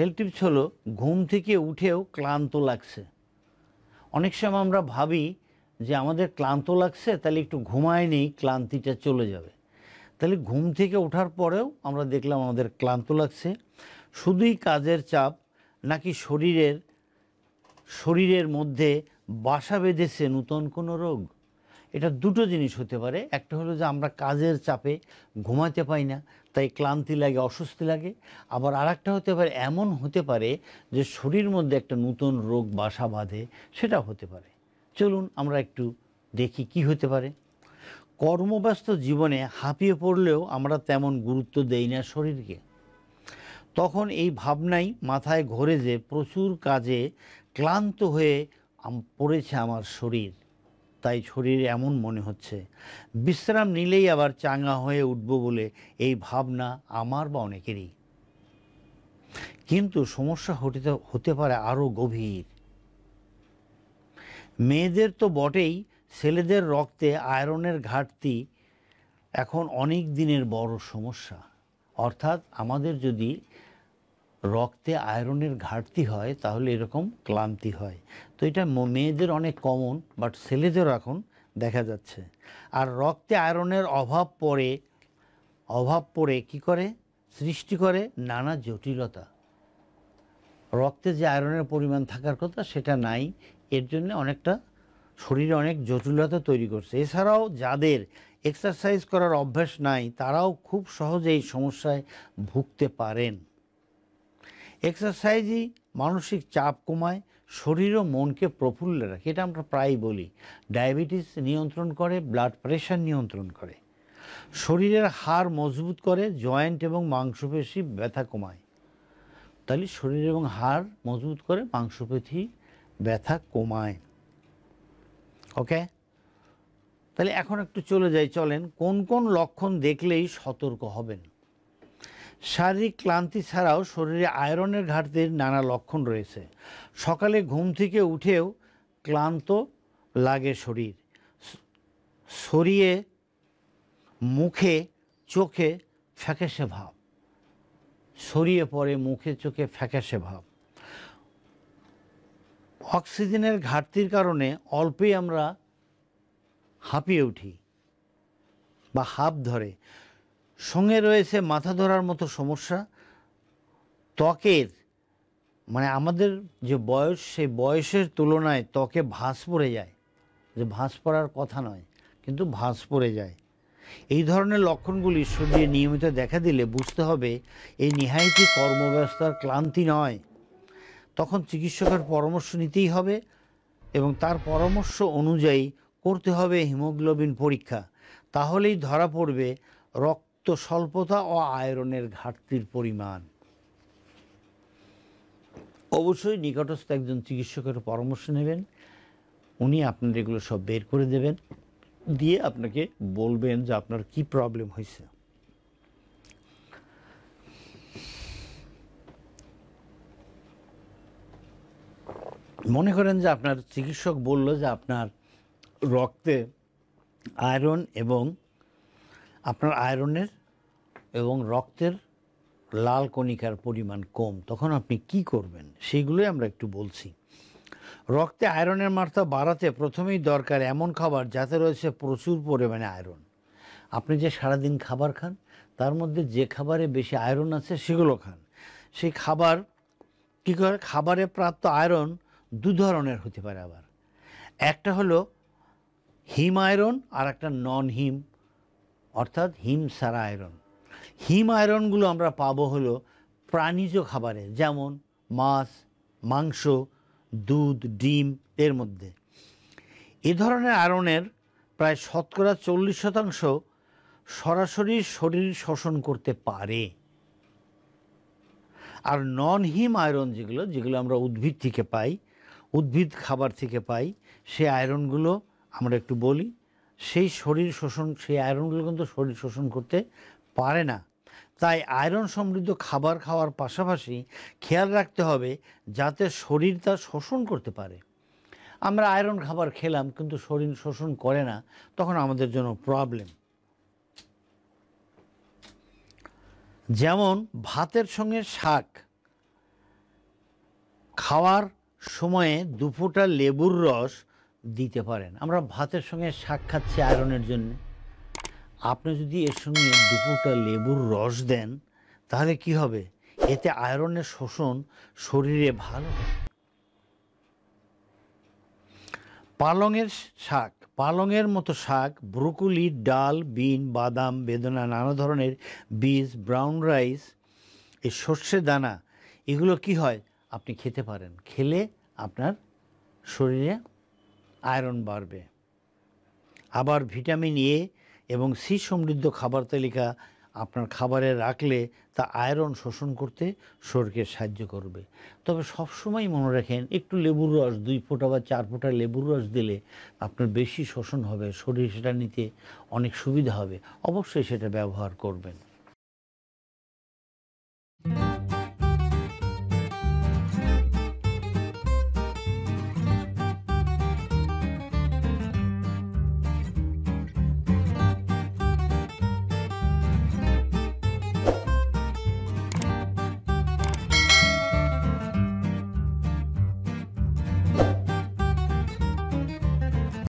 Health tips হলো ঘুম থেকে উঠেও ক্লান্ত লাগছে। অনেক সময় আমরা ভাবি যে আমাদের ক্লান্ত লাগছে, তাহলে একটু ঘুমায় নেই, ক্লান্তিটা চলে যাবে। তাহলে ঘুম থেকে ওঠার পরেও আমরা দেখলাম আমাদের ক্লান্ত লাগছে। শুধুই কাজের চাপ, নাকি শরীরের মধ্যে বাসা বেঁধেছে নতুন কোনো রোগ? এটা দুটো জিনিস হতে পারে। একটা হলো যে আমরা কাজের চাপে ঘুমাতে পাই না, তাই ক্লান্তি লাগে, অস্বস্তি লাগে। আবার আরেকটা হতে পারে, এমন হতে পারে যে শরীর মধ্যে একটা নতুন রোগ বাসা বাঁধে, সেটা হতে পারে। চলুন আমরা একটু দেখি কি হতে পারে। কর্মব্যস্ত জীবনে হাঁপিয়ে পড়লেও আমরা তেমন গুরুত্ব দেই না শরীরকে। তখন এই ভাবনাই মাথায় ঘোরে যে প্রচুর কাজে ক্লান্ত হয়ে পড়েছে আমার শরীর, তাই শরীর এমন মনে হচ্ছে। বিশ্রাম নিলেই আবার চাঙ্গা হয়ে উঠব বলে এই ভাবনা আমার বা অনেকেরই। কিন্তু সমস্যা হতে পারে আরও গভীর। মেয়েদের তো বটেই, ছেলেদের রক্তে আয়রনের ঘাটতি এখন অনেক দিনের বড় সমস্যা। অর্থাৎ আমাদের যদি রক্তে আয়রনের ঘাটতি হয় তাহলে এরকম ক্লান্তি হয়। তো এটা মেয়েদের অনেক কমন, বাট ছেলেদেরও এখন দেখা যাচ্ছে। আর রক্তে আয়রনের অভাব পড়ে কি করে, সৃষ্টি করে নানা জটিলতা। রক্তে যে আয়রনের পরিমাণ থাকার কথা সেটা নাই, এর জন্য অনেকটা শরীরে অনেক জটিলতা তৈরি করছে। এছাড়াও যাদের এক্সারসাইজ করার অভ্যাস নাই তারাও খুব সহজে এই সমস্যায় ভুগতে পারেন। এক্সারসাইজই মানসিক চাপ কমায়, শরীর ও মনকে প্রফুল্ল রাখে। এটা আমরা প্রায়ই বলি। ডায়াবেটিস নিয়ন্ত্রণ করে, ব্লাড প্রেশার নিয়ন্ত্রণ করে, শরীরের হাড় মজবুত করে, জয়েন্ট এবং মাংসপেশি ব্যথা কমায়। তাহলে শরীর এবং হাড় মজবুত করে, মাংসপেশি ব্যথা কমায়। ওকে, তাহলে এখন একটু চলেন কোন কোন লক্ষণ দেখলেই সতর্ক হবেন। শারীরিক ক্লান্তি ছাড়াও শরীরে আয়রনের ঘাটতির নানা লক্ষণ রয়েছে। সকালে ঘুম থেকে উঠেও ক্লান্ত লাগে, শরীরে মুখে চোখে ফ্যাকাশে ভাব ছড়িয়ে পড়ে, মুখে চোখে ফ্যাকাশে ভাব। অক্সিজেনের ঘাটতির কারণে অল্পেই আমরা হাঁপিয়ে উঠি বা হাঁপ ধরে। সঙ্গে রয়েছে মাথা ধরার মতো সমস্যা। ত্বকের আমাদের যে বয়স, সেই বয়সের তুলনায় ত্বকে ভাঁজ পড়ে যায়, যে ভাঁজ পড়ার কথা নয় কিন্তু ভাঁজ পড়ে যায়। এই ধরনের লক্ষণগুলি শরীরে নিয়মিত দেখা দিলে বুঝতে হবে এই নিহাইতি কর্মব্যস্ততার ক্লান্তি নয়। তখন চিকিৎসকের পরামর্শ নিতেই হবে এবং তার পরামর্শ অনুযায়ী করতে হবে হিমোগ্লোবিন পরীক্ষা। তাহলেই ধরা পড়বে রক্ত স্বল্পতা ও আয়রনের ঘাটতির পরিমাণ। অবশ্যই নিকটস্থ একজন চিকিৎসকের পরামর্শ নেবেন। উনি আপনার এগুলো সব বের করে দেবেন, দিয়ে আপনাকে বলবেন যে আপনার কি প্রবলেম হয়েছে। মনে করেন যে আপনার চিকিৎসক বলল যে আপনার রক্তে আয়রন এবং আপনার আয়রনের এবং রক্তের লাল কণিকার পরিমাণ কম, তখন আপনি কি করবেন সেইগুলোই আমরা একটু বলছি। রক্তে আয়রনের মাত্রা বাড়াতে প্রথমেই দরকার এমন খাবার যাতে রয়েছে প্রচুর পরিমাণে আয়রন। আপনি যে সারাদিন খাবার খান তার মধ্যে যে খাবারে বেশি আয়রন আছে সেগুলো খান। সেই খাবার কী করে, খাবারে প্রাপ্ত আয়রন দু ধরনের হতে পারে। আবার একটা হলো হিম আয়রন আর একটা নন হিম, অর্থাৎ হিম সারা আয়রন। হিম আয়রনগুলো আমরা পাবো হলো প্রাণীজ খাবারে, যেমন মাছ, মাংস, দুধ, ডিম এর মধ্যে। এ ধরনের আয়রনের প্রায় 40% সরাসরি শরীর শোষণ করতে পারে। আর নন হিম আয়রন যেগুলো আমরা উদ্ভিদ থেকে পাই, উদ্ভিদ খাবার থেকে পাই, সেই আয়রনগুলো আমরা একটু বলি। সেই আয়রনগুলো কিন্তু শরীর শোষণ করতে পারে না। তাই আয়রন সমৃদ্ধ খাবার খাওয়ার পাশাপাশি খেয়াল রাখতে হবে যাতে শরীর তা শোষণ করতে পারে। আমরা আয়রন খাবার খেলাম কিন্তু শরীর শোষণ করে না, তখন আমাদের জন্য প্রবলেম। যেমন ভাতের সঙ্গে শাক খাওয়ার সময়ে 2 ফোঁটা লেবুর রস দিতে পারেন। আমরা ভাতের সঙ্গে শাক খাচ্ছি আয়রনের জন্য, আপনি যদি এর সঙ্গে 2 ফোঁটা লেবুর রস দেন তাহলে কি হবে? এতে আয়রনের শোষণ শরীরে ভালো হবে। পালংয়ের শাক, পালংয়ের মতো শাক, ব্রোকলি, ডাল, বিন, বাদাম, বেদনা, নানা ধরনের বীজ, ব্রাউন রাইস, এই সর্ষের দানা, এগুলো কি হয়? আপনি খেতে পারেন। খেলে আপনার শরীরে আয়রন বাড়বে। আবার ভিটামিন এ এবং সি সমৃদ্ধ খাবার তালিকা আপনার খাবারে রাখলে তা আয়রন শোষণ করতে শরীরকে সাহায্য করবে। তবে সবসময় মনে রাখেন, একটু লেবুর রস 2 ফোঁটা বা 4 ফোঁটা লেবুর রস দিলে আপনার বেশি শোষণ হবে, শরীর সেটা নিতে অনেক সুবিধা হবে। অবশ্যই সেটা ব্যবহার করবেন।